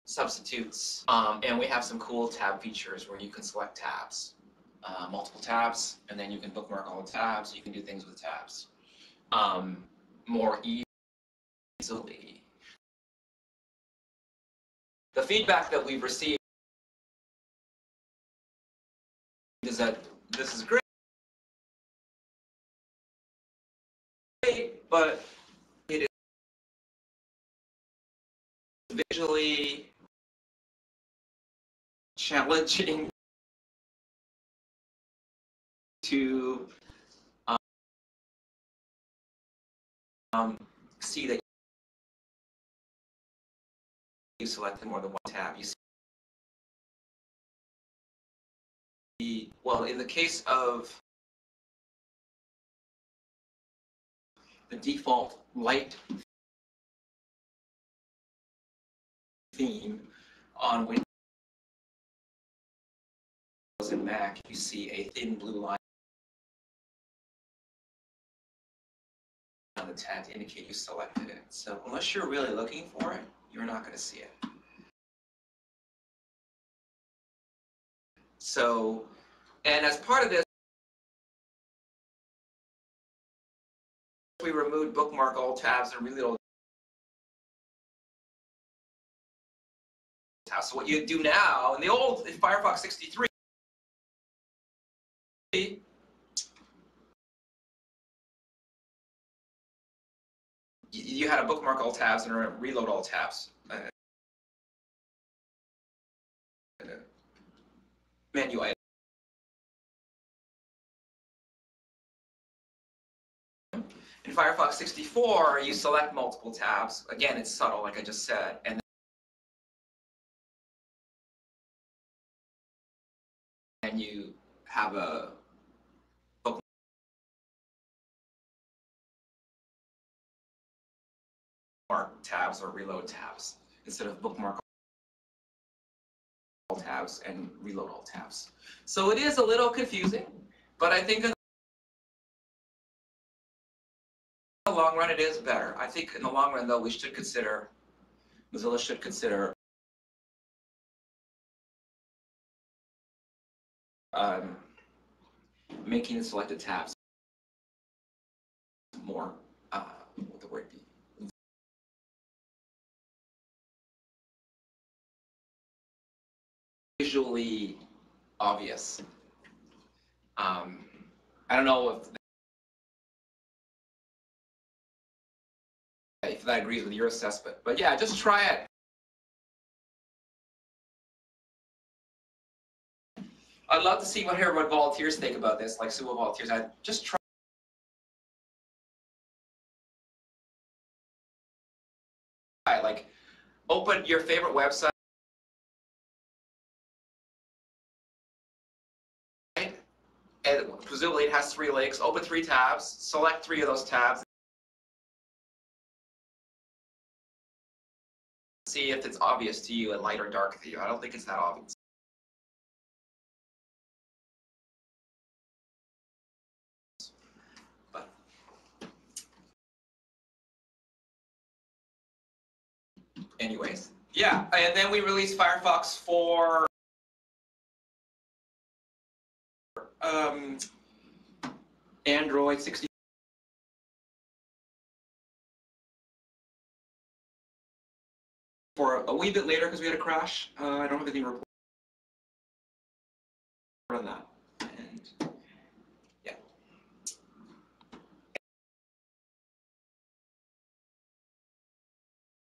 substitutes, and we have some cool tab features where you can select tabs, multiple tabs, and then you can bookmark all the tabs. You can do things with tabs more easily. The feedback that we've received is that this is great, but it is visually challenging to see that you selected more than one tab. You see, well, in the case of the default light theme on Windows and Mac, you see a thin blue line on the tab to indicate you selected it. So unless you're really looking for it, you're not going to see it. So, and as part of this, we removed bookmark all tabs and reload all tabs. So what you do now, in the old Firefox 63, you had a bookmark all tabs and a reload all tabs menu item. In Firefox 64, you select multiple tabs. Again, it's subtle, like I just said, and then you have a bookmark tabs or reload tabs instead of bookmark all tabs and reload all tabs. So it is a little confusing, but I think in the long run it is better. I think in the long run, though, we should consider, Mozilla should consider making the selected tabs more, what would the word be? Visually obvious. I don't know if that agrees with your assessment, but yeah, just try it. I'd love to see what volunteers think about this, like SUMO volunteers. I just try. Like, open your favorite website, and presumably it has 3 links. Open 3 tabs, select 3 of those tabs, see if it's obvious to you and light or dark to you. I don't think it's that obvious. But anyways, yeah, and then we released Firefox for Android 64 for a wee bit later because we had a crash. I don't have anything to report on that. And yeah.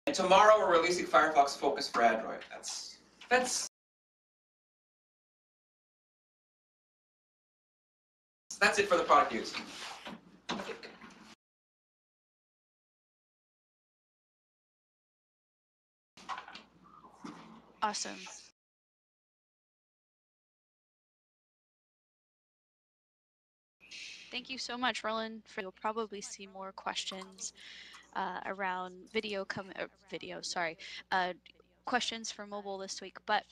And tomorrow we're releasing Firefox Focus for Android. That's it for the product news. Awesome. Thank you so much, Roland. You'll probably see more questions around questions for mobile this week. But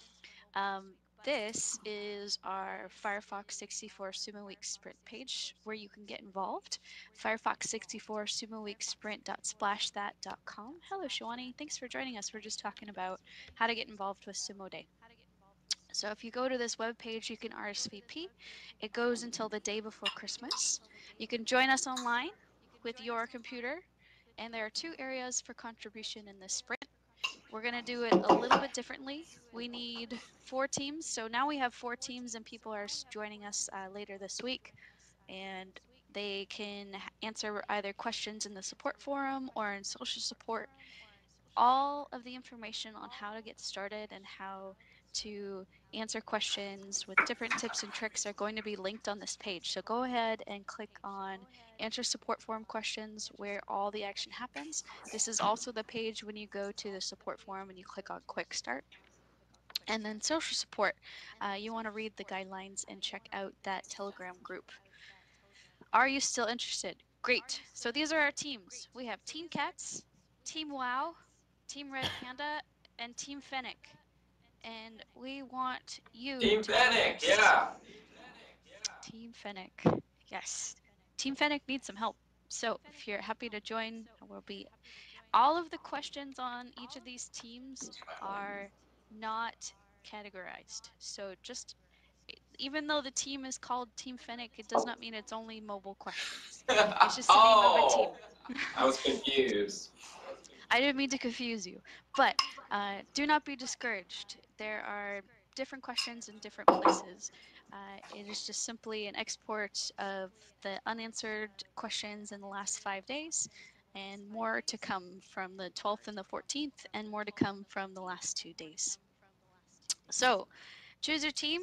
This is our Firefox 64 Sumo Week Sprint page where you can get involved. Firefox 64 Sumo Week Sprint.splashthat.com. Hello, Shawani. Thanks for joining us. We're just talking about how to get involved with Sumo Day. So if you go to this web page, you can RSVP. It goes until the day before Christmas. You can join us online with your computer, and there are 2 areas for contribution in this sprint. We're going to do it a little bit differently. We need 4 teams. So now we have 4 teams, and people are joining us later this week. And they can answer either questions in the support forum or in social support. All of the information on how to get started and how to answer questions with different tips and tricks are going to be linked on this page. So go ahead and click on answer support forum questions where all the action happens. This is also the page when you go to the support forum and you click on quick start. And then social support, you want to read the guidelines and check out that Telegram group. Are you still interested? Great. So these are our teams. We have Team Cats, Team WoW, Team Red Panda, and Team Fennec. And we want you Team to join Fennec, us. yeah. Team Fennec. Yes. Team Fennec needs some help. So if you're happy to join, we'll be. All of the questions on each of these teams are not categorized. So just even though the team is called Team Fennec, it does not mean it's only mobile questions. It's just the name of a team. Oh, I was confused. I didn't mean to confuse you, but do not be discouraged. There are different questions in different places. It is just simply an export of the unanswered questions in the last 5 days, and more to come from the 12th and the 14th, and more to come from the last 2 days. So, choose your team.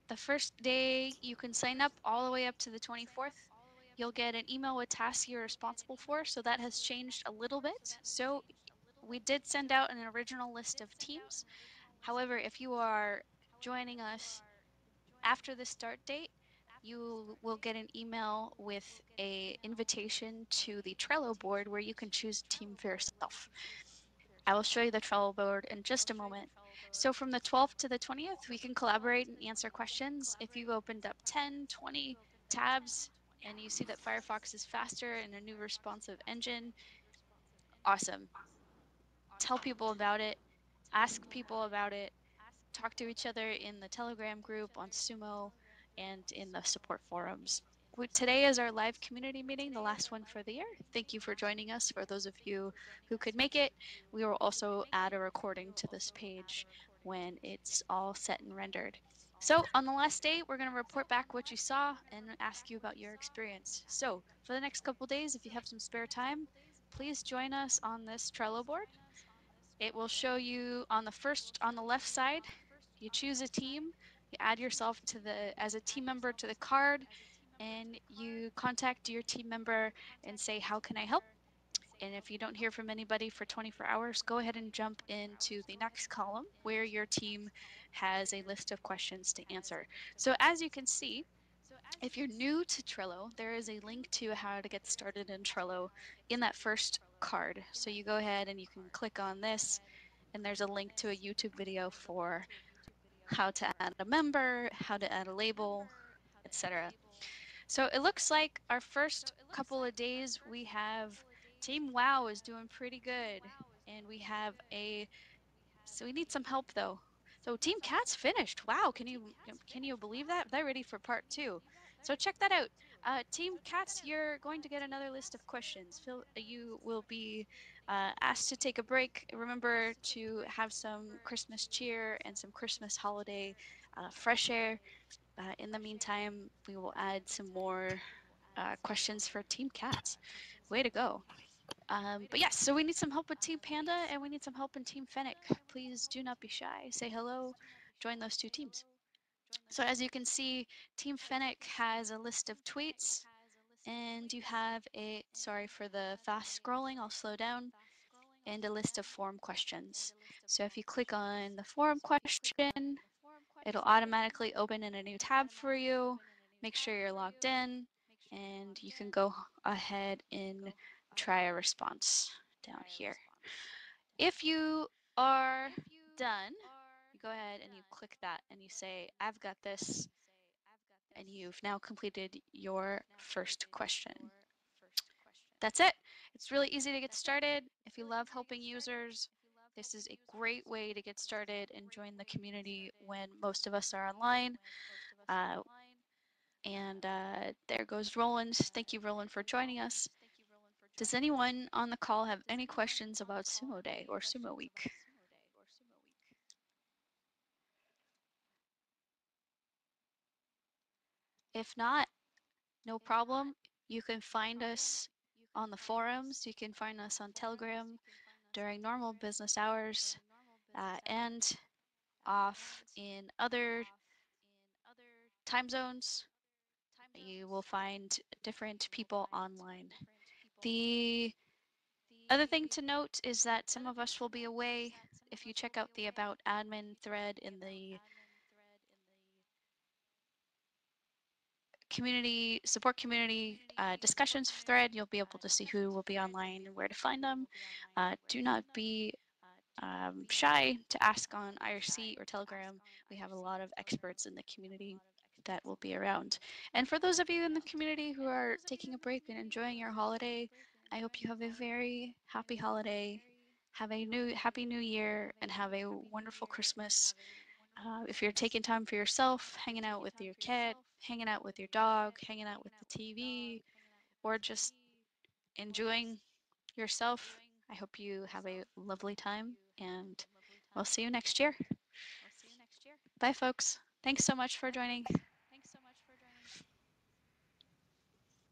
The first day you can sign up all the way up to the 24th. You'll get an email with tasks you're responsible for, so that has changed a little bit. So we did send out an original list of teams. However, if you are joining us after the start date, you will get an email with a invitation to the Trello board where you can choose a team for yourself. I will show you the Trello board in just a moment. So from the 12th to the 20th, we can collaborate and answer questions. If you've opened up 10, 20 tabs and you see that Firefox is faster and a new responsive engine, awesome. Tell people about it, ask people about it, talk to each other in the Telegram group on Sumo and in the support forums. Today is our live community meeting, the last one for the year. Thank you for joining us. For those of you who could make it, we will also add a recording to this page when it's all set and rendered. So on the last day, we're going to report back what you saw and ask you about your experience. So for the next couple days, if you have some spare time, please join us on this Trello board. It will show you on the left side, you choose a team, you add yourself as a team member to the card, and you contact your team member and say, how can I help? And if you don't hear from anybody for 24 hours, go ahead and jump into the next column where your team has a list of questions to answer. So as you can see, if you're new to Trello, there is a link to how to get started in Trello in that first card. So you go ahead and you can click on this, and there's a link to a YouTube video for how to add a member, how to add a label, etc. So it looks like our first couple of days we have Team WoW is doing pretty good, and we have so we need some help though. So Team Cat's finished. Wow, can you believe that? They're ready for part 2. So check that out. Team Cats, you're going to get another list of questions. You will be asked to take a break. Remember to have some Christmas cheer and some Christmas holiday fresh air. In the meantime, we will add some more questions for Team Cats. Way to go. But yes, so we need some help with Team Panda and we need some help in Team Fennec. Please do not be shy. Say hello. Join those 2 teams. So as you can see, Team Fennec has a list of tweets, and you have sorry for the fast scrolling, I'll slow down, and a list of forum questions. So if you click on the forum question, it'll automatically open in a new tab for you. Make sure you're logged in, and you can go ahead and try a response down here. If you are done, go ahead and you click that and you say, I've got this, and you've now completed your first question. That's it. It's really easy to get started. If you love helping users, this is a great way to get started and join the community when most of us are online. Uh, and there goes Roland. Thank you, Roland, for joining us. Does anyone on the call have any questions about Sumo Day or Sumo Week? If not, no problem. You can find us on the forums. You can find us on Telegram during normal business hours and off in other time zones. You will find different people online. The other thing to note is that some of us will be away. If you check out the About Admin thread in the support community discussions thread, you'll be able to see who will be online and where to find them. Do not be shy to ask on IRC or Telegram. We have a lot of experts in the community that will be around. And for those of you in the community who are taking a break and enjoying your holiday, I hope you have a very happy holiday. Have a happy new year and have a wonderful Christmas. If you're taking time for yourself, hanging out with your cat, hanging out with your dog, hanging out with the TV, or just enjoying yourself, I hope you have a lovely time, and we'll see you next year. Bye, folks. Thanks so much for joining.